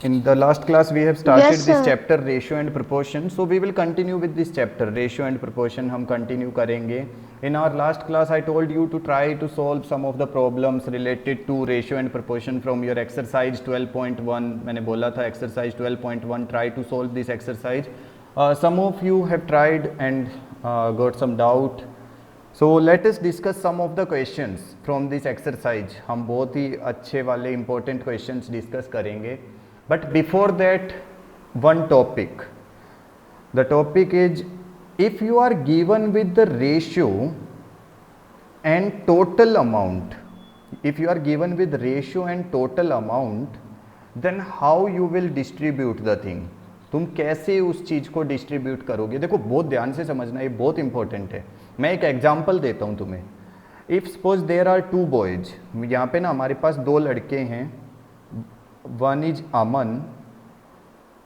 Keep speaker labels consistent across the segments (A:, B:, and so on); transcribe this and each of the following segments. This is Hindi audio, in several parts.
A: in the last class we have started
B: Yes,
A: this
B: sir.
A: chapter ratio and proportion, so we will continue with this chapter ratio and proportion हम continue करेंगे. In our last class I told you to try to solve some of the problems related to ratio and proportion from your exercise 12.1. मैंने बोला था exercise 12.1, try to solve this exercise. Some of you have tried and got some doubt. So let us discuss some of the questions from this exercise. हम बहुत ही अच्छे वाले important questions discuss करेंगे. But before that, one topic. The topic is, if you are given with the ratio and total amount, if you are given with ratio and total amount, then how you will distribute the thing. तुम कैसे उस चीज़ को डिस्ट्रीब्यूट करोगे. देखो बहुत ध्यान से समझना, ये बहुत इंपॉर्टेंट है. मैं एक एग्जांपल देता हूँ तुम्हें. If suppose there are two boys, यहाँ पे ना हमारे पास दो लड़के हैं. One is Aman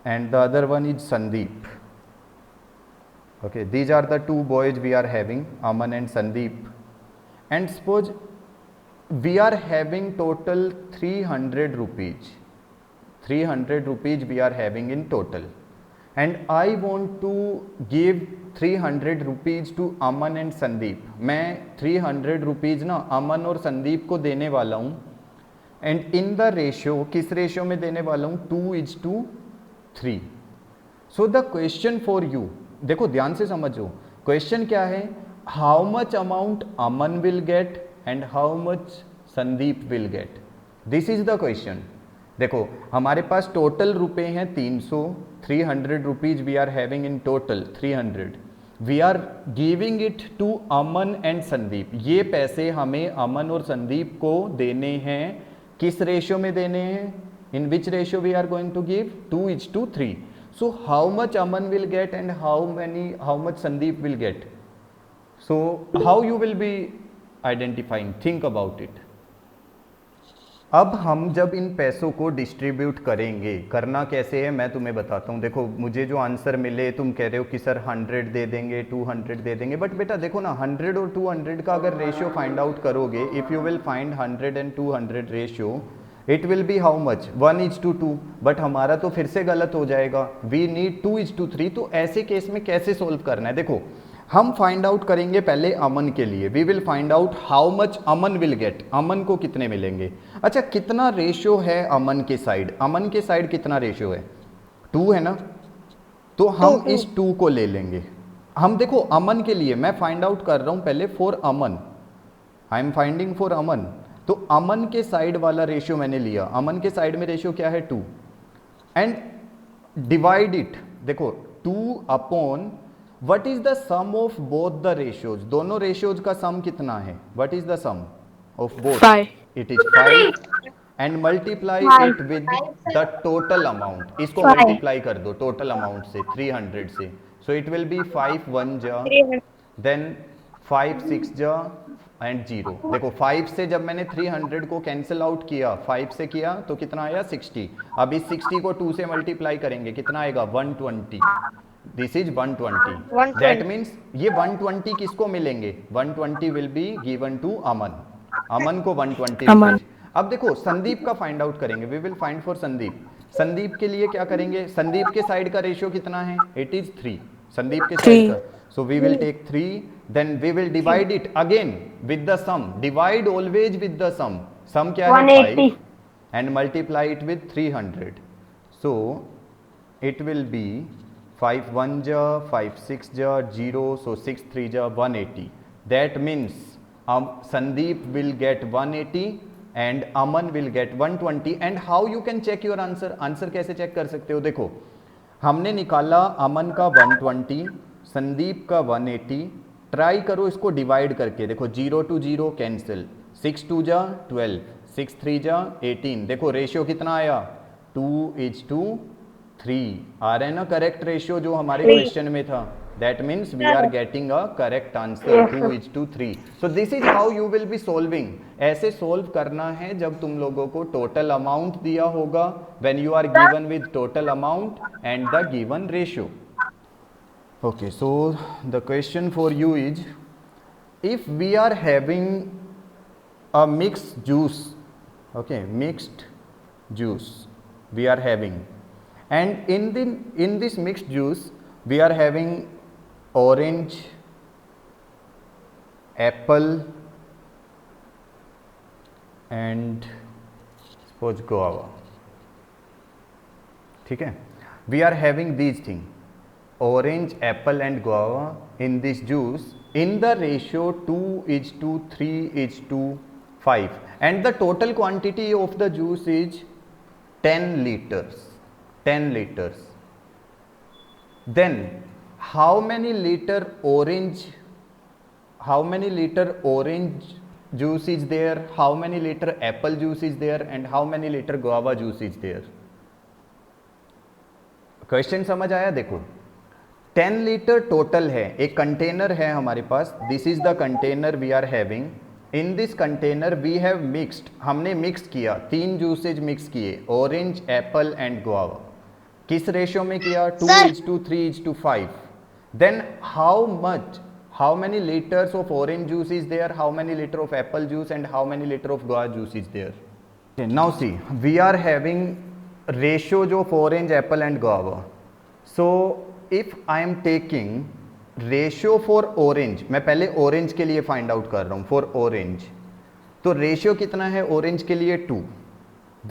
A: and the other one is Sandeep. Okay, these are the two boys we are having, Aman and Sandeep. And suppose we are having total 300 rupees. 300 rupees we are having in total. And I want to give 300 rupees to Aman and Sandeep. मैं 300 rupees ना अमन और संदीप को देने वाला हूँ. एंड इन द रेशियो, किस रेशियो में देने वाला हूँ, 2:3. So the question for you, देखो ध्यान से समझो, क्वेश्चन क्या है, how much amount Aman will get and how much Sandeep will get. This is the question. देखो हमारे पास टोटल रुपए हैं 300. 300 rupees we are having in total 300. We are giving it to Aman and Sandeep. ये पैसे हमें अमन और संदीप को देने हैं. किस रेशियो में देने हैं, in which ratio we are going to give, 2:3. So how much Aman will get and how much Sandeep will get. So how you will be identifying, think about it. अब हम जब इन पैसों को डिस्ट्रीब्यूट करेंगे, करना कैसे है मैं तुम्हें बताता हूँ. देखो मुझे जो आंसर मिले, तुम कह रहे हो कि सर 100 दे देंगे, 200 दे देंगे, बट बेटा देखो ना 100 और 200 का अगर रेशियो फाइंड आउट करोगे, if you will find 100 and 200 ratio, it will B how much, 1:2. But हमारा तो फिर से गलत हो जाएगा, वी नीड 2:3. तो ऐसे केस में कैसे सोल्व करना है, देखो हम फाइंड आउट करेंगे पहले अमन के लिए. We will find out how much Aman will get, Aman को कितने मिलेंगे. अच्छा कितना रेशियो है अमन के साइड, अमन के साइड कितना रेशियो है, 2 है ना. तो हम इस 2 को ले लेंगे. हम देखो अमन के लिए मैं फाइंड आउट कर रहा हूं पहले for Aman, I am finding for Aman. तो अमन के साइड वाला रेशियो मैंने लिया. अमन के साइड में रेशियो क्या है, 2. एंड डिवाइड इट, देखो 2 upon what is the sum of both the ratios. दोनों रेशियोज का सम कितना है, what is the sum of both,
B: 5.
A: It is 5. And multiply it with the total amount. इसको
B: 5.
A: मल्टीप्लाई कर दो टोटल अमाउंट से, 300 से. सो इट विल बी 5 1 जा, देन 5 6 जा एंड 0. देखो 5 से जब मैंने 300 को कैंसिल आउट किया, 5 से किया तो कितना आया, 60. अब इस 60 को 2 से मल्टीप्लाई करेंगे, कितना आएगा, 120. This is 120. दैट मीन्स ये 120 किसको मिलेंगे, 120 will be given to Aman. Aman को 120
B: अमन.
A: रुपीज. अब देखो संदीप का फाइंड आउट करेंगे, we will find for Sandeep. Sandeep के लिए क्या करेंगे, संदीप के साइड का रेशियो कितना है, इट इज 3. संदीप के साइड का, so we will take 3, then we will divide it again with the sum. Divide always with the sum. Sum क्या है, 5, and multiply it with 300. So it will be 5 1 ja, 5 6 ja, 0. So 6 3 ja, 180. That means Sandeep will get 180 and Aman will get 120. And how you can check your answer? Answer कैसे check कर सकते हो, देखो हमने निकाला अमन का 120, संदीप का 180. ट्राई करो इसको डिवाइड करके, देखो 0 to 0 कैंसिल, 6 2 जा 12, 6 3 जा 18. देखो रेशियो कितना आया, 2:3. आ रहे हैं ना करेक्ट रेशियो जो हमारे क्वेश्चन में था. That means we are getting a correct answer, 2:3. So this is how you will be solving. ऐसे सोल्व करना है जब तुम लोगों को टोटल अमाउंट दिया होगा, when you are given with total amount and the given ratio. Okay, so the question for you is, if we are having a mixed juice, okay, mixed juice, we are having, and in this mixed juice we are having orange, apple and suppose guava. ठीक है, we are having these things, orange, apple and guava in this juice in the ratio 2:3:5, and the total quantity of the juice is 10 liters. 10 liters. Then how many liter orange juice is there, how many liter apple juice is there, and how many liter guava juice is there? Question समझ आया? देखो 10 लीटर टोटल है, एक कंटेनर है हमारे पास, this is the container we are having, in this container we have mixed, हमने मिक्स किया, 3 जूसेज मिक्स किए, ऑरेंज, एप्पल एंड गुआवा. किस रेशियो में किया? 2:3:5. Then how many liters of orange juice is there, how many liter of apple juice and how many liter of guava juice is there? Okay, now see, we are having ratios of orange, apple and guava. So if I am taking ratio for orange, मैं पहले orange के लिए find out कर रहा हूँ, for orange, तो ratio कितना है orange के लिए? 2.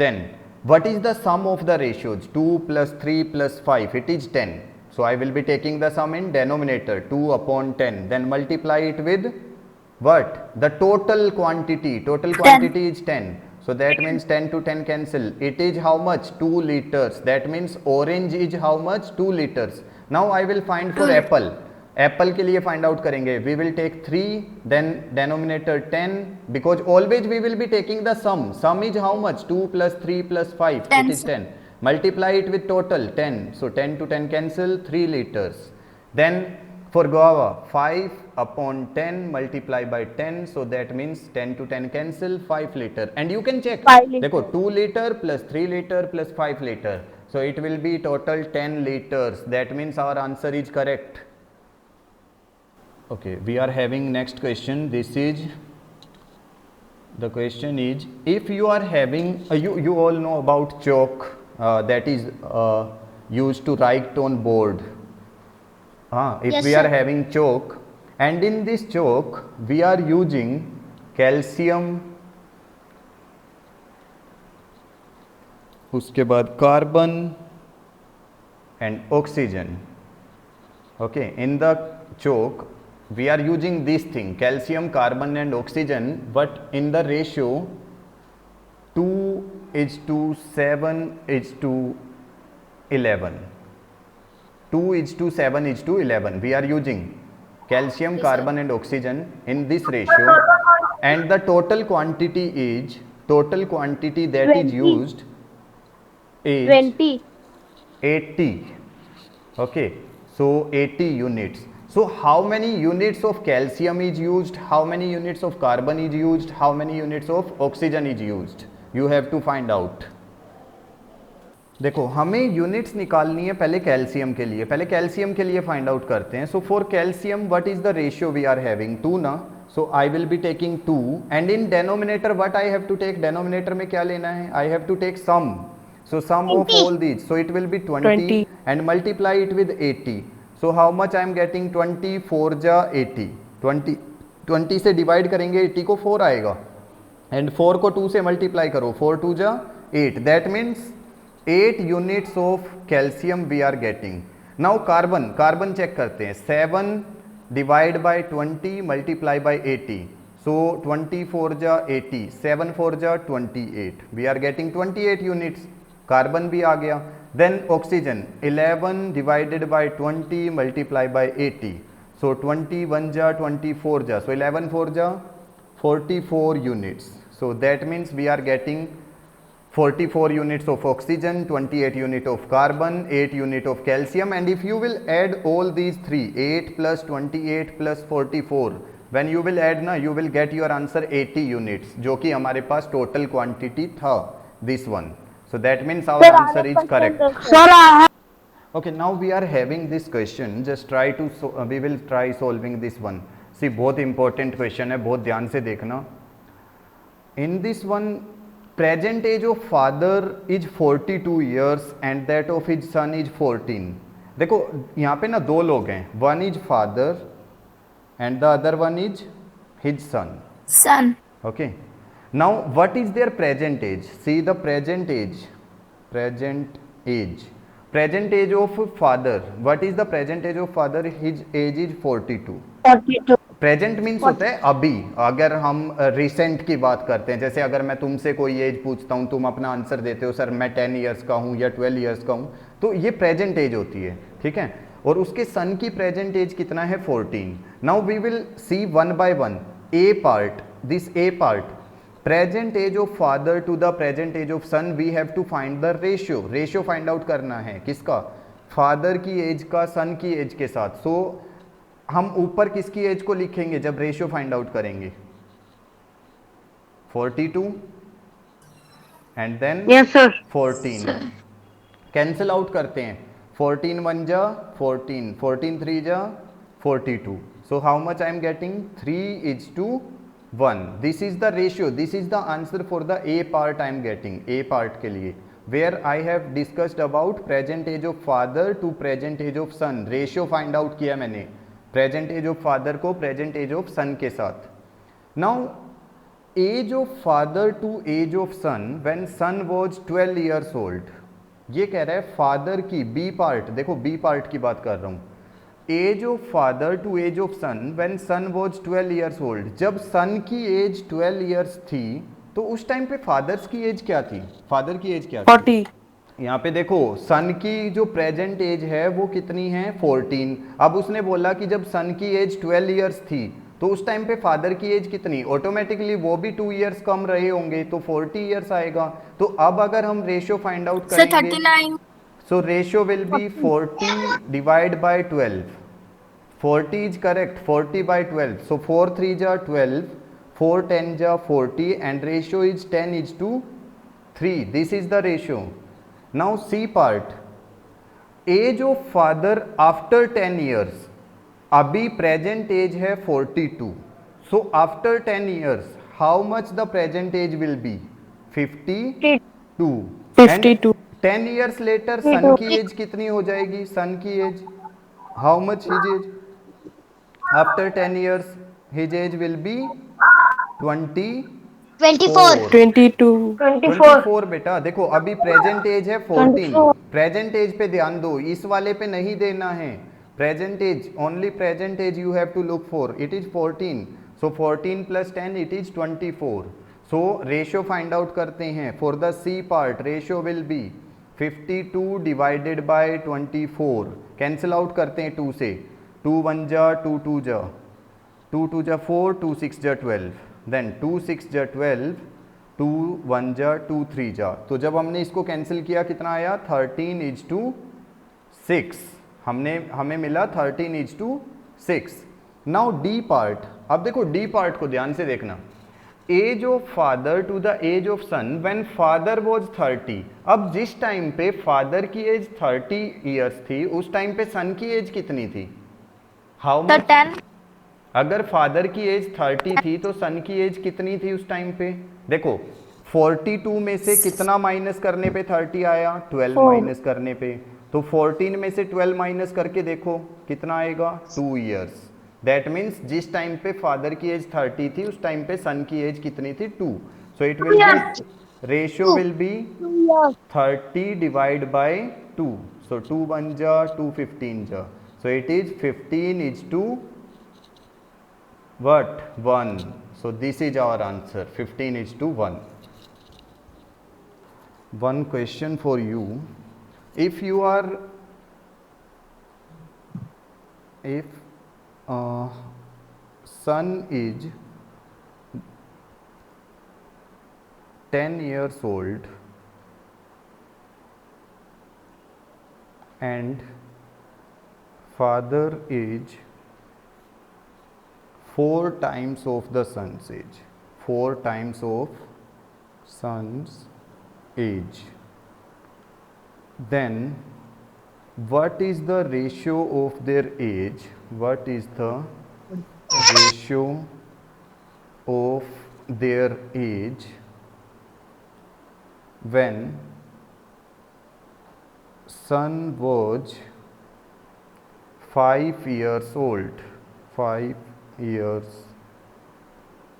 A: Then what is the sum of the ratios? 2 plus 3 plus 5, it is 10. So I will be taking the sum in denominator, 2/10, then multiply it with what? The total quantity is 10. So that means 10 to 10 cancel. It is how much? 2 liters. That means orange is how much? 2 liters. Now I will find for apple. Apple के लिए find out करेंगे. We will take 3, then denominator 10, because always we will be taking the sum. Sum is how much? 2 plus 3 plus 5. 10. It is 10. Multiply it with total 10. So 10 to 10 cancel, 3 liters. Then for guava, 5/10 multiply by 10, so that means 10 to 10 cancel, 5 liter. And you can check, देखो 2 liter plus 3 liter plus 5 liter, so it will be total 10 liters. That means our answer is correct. Okay, we are having next question. This is, the question is, if you are having you all know about chalk, that is used to write on board. If yes, we are having chalk, and in this chalk we are using calcium, उसके बाद carbon and oxygen. Okay, in the chalk we are using this thing, calcium, carbon and oxygen, but in the ratio 2:7:11. 2:7:11. We are using calcium, carbon and oxygen in this ratio, and the total quantity that 20. Is used is 80. Okay, so 80 units. So how many units of calcium is used, how many units of carbon is used, how many units of oxygen is used? You have to find out. देखो हमें यूनिट्स निकालनी है पहले कैल्शियम के लिए, फाइंड आउट करते हैं. So for calcium what is the ratio we are having? 2 ना. So I will be taking 2, and in denominator what I have to take? Denominator में क्या लेना है? I have to take sum. So sum of all these, so it will be 20 and multiply it with 80. So how much I am getting? 20 4 जा 80. 20 से डिवाइड करेंगे 80 को 4 आएगा, एंड 4 को 2 से मल्टीप्लाई करो, 4 2 जा 8. दैट मीन्स 8 units of calcium we are getting. Now carbon check करते हैं. 7 divide by 20 multiply by 80. So 24 जा 80, 7 4 जा 28. We are getting 28 units. Carbon भी आ गया. Then oxygen 11 divided by 20 multiply by 80. So 21 जा 24 जा. So 11 4 जा 44 units. So that means we are getting 44 units of oxygen, 28 unit of carbon, 8 unit of calcium, and if you will add all these three, 8 plus 28 plus 44, when you will add na, you will get your answer 80 units, जो कि हमारे पास total quantity था, this one. So that means our answer is correct. Okay, now we are having this question. Just try to we will try solving this one. See, बहुत important question है, बहुत ध्यान से देखना. In this one, present age of father is 42 years and that of his son is 14. देखो यहाँ पे ना दो लोग हैं, one is father and the other one is his son. Okay. Now what is their present age? See the present age. Present age of father. What is the present age of father? His age is 42.
B: 42.
A: Present means होता है अभी. अगर हम रिसेंट की बात करते हैं, जैसे अगर मैं तुमसे कोई एज पूछता हूँ, तुम अपना आंसर देते हो सर मैं 10 ईयर्स का हूँ या 12 ईयर्स का हूँ, तो ये प्रेजेंट एज होती है, ठीक है. और उसके सन की प्रेजेंट एज कितना है? 14. Now we will see one by one. A part, this A part, present age of father to the present age of son, we have to find the ratio. Ratio find out करना है किसका? फादर की एज का सन की एज के साथ. सो हम ऊपर किसकी एज को लिखेंगे जब रेशियो फाइंड आउट करेंगे? 42 and then
B: Yes, sir.
A: 14. Cancel out करते हैं. 14 1 जा 14, 14 3 जा 42. So how much I am getting? 3:1. This is the ratio. This is the answer for the A part I am getting. A part के लिए where I have discussed about present age of father to present age of son. Ratio find out किया मैंने प्रेजेंट एज ऑफ फादर को प्रेजेंट एज ऑफ सन के साथ. Now age of father to age of son when son was 12 years old. ये कह रहा है फादर की बी पार्ट. देखो बी पार्ट की बात कर रहा हूं. Age of father to age of son when son was 12 years old. जब सन की एज 12 इयर्स थी तो उस टाइम पे फादर्स की एज क्या थी? फादर की एज क्या थी?
B: 40.
A: यहाँ पे देखो सन की जो प्रेजेंट एज है वो कितनी है? 14. अब उसने बोला कि जब सन की एज 12 इयर्स थी तो उस टाइम पे फादर की एज कितनी? ऑटोमेटिकली वो भी 2 इयर्स कम रहे होंगे तो 40 इयर्स आएगा. तो अब अगर हम रेशियो फाइंड आउट करेंगे
B: 39.
A: So ratio will be 40 divide by 12. 40 is correct. 40 by 12. So 4 3 जा 12, 4 10 जा 40 and ratio is 10:3. This is the ratio. Now C part, age of father after 10 years. अभी present age है 42. So after 10 years, how much the present age will be? 52.
B: 52.
A: And 10 years later, son की age कितनी हो जाएगी? son की age, how much his age? After 10 years, his age will be
B: 24.
A: 24 बेटा. देखो अभी प्रेजेंट एज है 14. प्रेजेंट एज पे ध्यान दो, इस वाले पे नहीं देना है. Present age, only present age you have to look for. It is 14. So 14 plus 10 it is 24. So ratio find out करते हैं. For the C part ratio will be 52 divided by 24. Cancel out करते हैं 2 से. 2 1 जा 2 2 जा 2 2 जा 4, 2 6 जा 12. देन 2 6 जा 12, 2 1 जा 2 3 जा. तो जब हमने इसको कैंसिल किया कितना आया? 13:6. हमें मिला 13:6. Now D part. अब देखो डी पार्ट को ध्यान से देखना. Age of father to the age of son when father was 30. अब जिस टाइम पे फादर की एज 30 इयर्स थी उस टाइम पे सन की एज कितनी थी? How much?
B: 10.
A: अगर फादर की एज 30 थी तो सन की एज कितनी थी उस टाइम पे? देखो 42 में से कितना माइनस करने पे 30 आया? 12 माइनस करने पे. तो 14 में से 12 माइनस करके देखो कितना आएगा? 2 इयर्स. दैट मीन्स जिस टाइम पे फादर की एज 30 थी उस टाइम पे सन की एज कितनी थी? 2. सो it will B, ratio will B 30 divide by 2. सो 2 1 जा 2 15 जा. So it is 15:1. So this is our answer. 15:1. One question for you. If you are, if son is 10 years old and father is 4 times of the son's age. 4 times of son's age. Then what is the ratio of their age? What is the ratio of their age when son was 5 years old, 5 years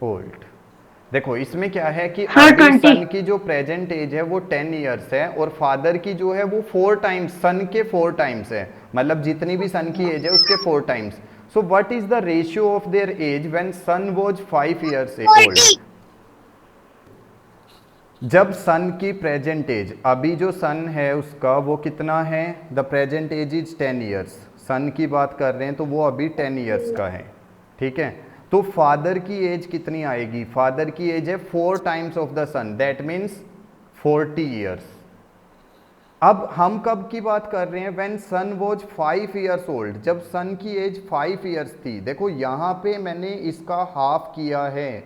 A: old। देखो इसमें क्या है कि अभी सन की जो प्रेजेंट एज है वो 10 इयर्स है और फादर की जो है वो 4 टाइम्स, सन के 4 टाइम्स है, मतलब जितनी भी सन की एज है उसके 4 times. So what is the ratio of their age when son was 5 years old? जब सन की प्रेजेंट एज, अभी जो सन है उसका वो कितना है, the present age is 10 years, son की बात कर रहे हैं तो वो अभी 10 इयर्स का है, ठीक है। तो फादर की एज कितनी आएगी, फादर की एज है 4 times of the son, that means 40 years. अब हम कब की बात कर रहे हैं, when son was 5 years old, जब सन की एज 5 इयर्स थी। देखो यहाँ पे मैंने इसका हाफ किया है,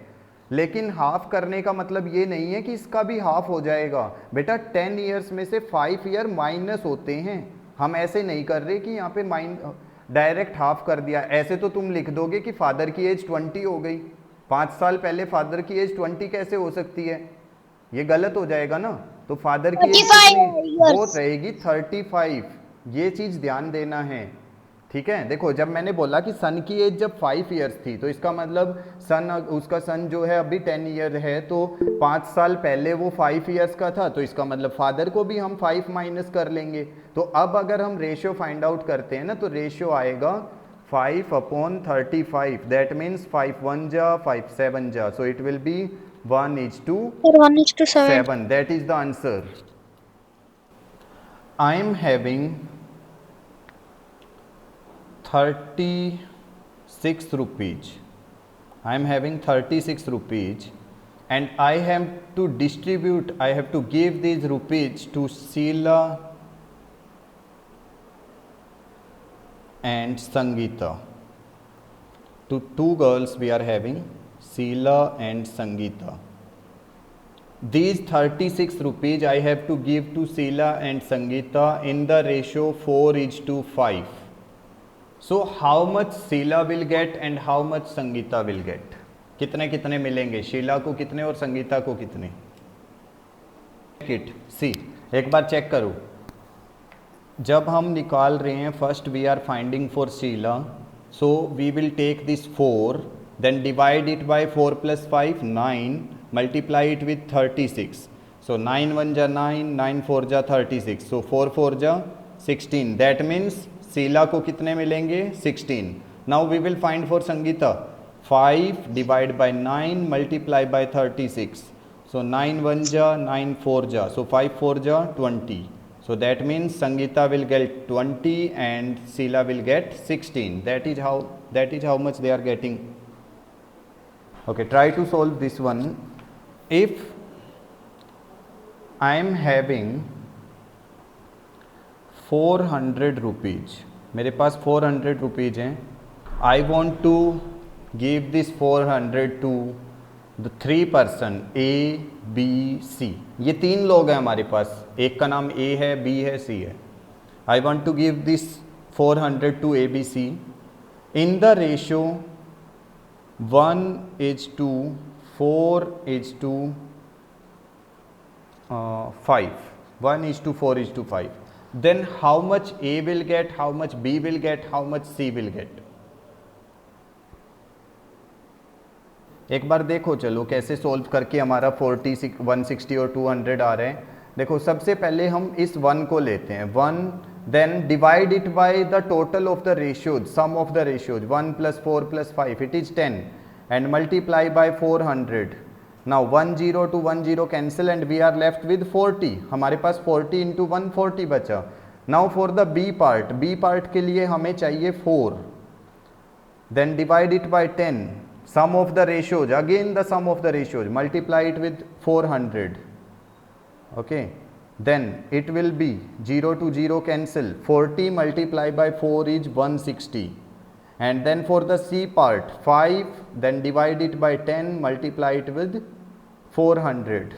A: लेकिन हाफ करने का मतलब ये नहीं है कि इसका भी हाफ हो जाएगा बेटा। 10 इयर्स में से 5 ईयर माइनस होते हैं, हम ऐसे नहीं कर रहे कि यहाँ पे डायरेक्ट हाफ कर दिया। ऐसे तो तुम लिख दोगे कि फादर की एज 20 हो गई, 5 साल पहले फादर की एज 20 कैसे हो सकती है, ये गलत हो जाएगा ना। तो फादर की एज कितनी वो रहेगी 35, ये चीज ध्यान देना है, ठीक है। देखो जब मैंने बोला कि सन की एज जब 5 इयर्स थी तो इसका मतलब सन, उसका सन जो है अभी 10 ईयर है, तो 5 साल पहले वो 5 इयर्स का था, तो इसका मतलब फादर को भी हम 5 माइनस कर लेंगे। तो अब अगर हम रेशियो फाइंड आउट करते हैं ना तो रेशियो आएगा 5/35, दैट मीन्स 5 1 जा 5 7 जा, सो it will B 1:7, that is the answer. I am having 36 rupees. I am having 36 rupees and I have to distribute, I have to give these rupees to Sheila and Sangeeta. To 2 girls we are having, Sheila and Sangeeta. These 36 rupees I have to give to Sheila and Sangeeta in the ratio 4:5. So how much Sheela will get and how much Sangeeta will get? कितने कितने मिलेंगे, शीला को कितने और संगीता को कितने? किट सी एक बार चेक करो, जब हम निकाल रहे हैं first we are finding for Sheela, so we will take this 4, then divide it by 4 + 5 9, multiply it with 36, so 9 1 जा 9, 9 4 जा 36, सो 4 4 जा 16, दैट मीन्स शीला को कितने मिलेंगे 16। Now we will find for Sangeeta, 5 divide by 9 multiply by 36, so 9 1 जा 9 4 जा, सो 5 4 जा 20, so that means Sangeeta will get 20 and Sheila will get 16, that is how much they are getting. Okay, try to solve this one. If I am having 400 rupees, मेरे पास 400 रुपीज़ हैं, I want to give this 400 to the 3 person A B C। ये 3 लोग हैं हमारे पास, एक का नाम A है, B है, C है। I want to give this 400 to A B C in the ratio 1:4:5, 1:4:5, then how much A will get, how much B will get, how much C will get? एक बार देखो चलो कैसे सोल्व करके हमारा 40 160 और 200 आ रहे हैं। देखो सबसे पहले हम इस 1 को लेते हैं, 1, then divide it by the total of the ratios, sum of the ratios, 1 + 4 + 5 it is 10 and multiply by 400। Now 1 0 to 1 0 cancel and we are left with 40, हमारे पास 40 × 1 40 बचा। Now for the B part के लिए हमें चाहिए 4, then divide it by 10, sum of the ratios, again the sum of the ratios, multiply it with 400, okay, then it will be 0 to 0 cancel, 40 multiplied by 4 is 160, and then for the C part 5, then divide it by 10, multiply it with 400,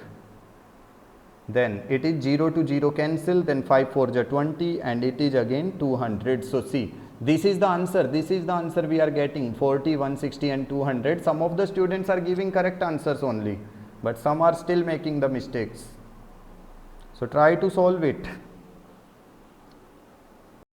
A: then it is 0 to 0 cancel, then 5 4 is 20 and it is again 200. So see, this is the answer, we are getting 40 160 and 200. Some of the students are giving correct answers only, but some are still making the mistakes. So try to solve it.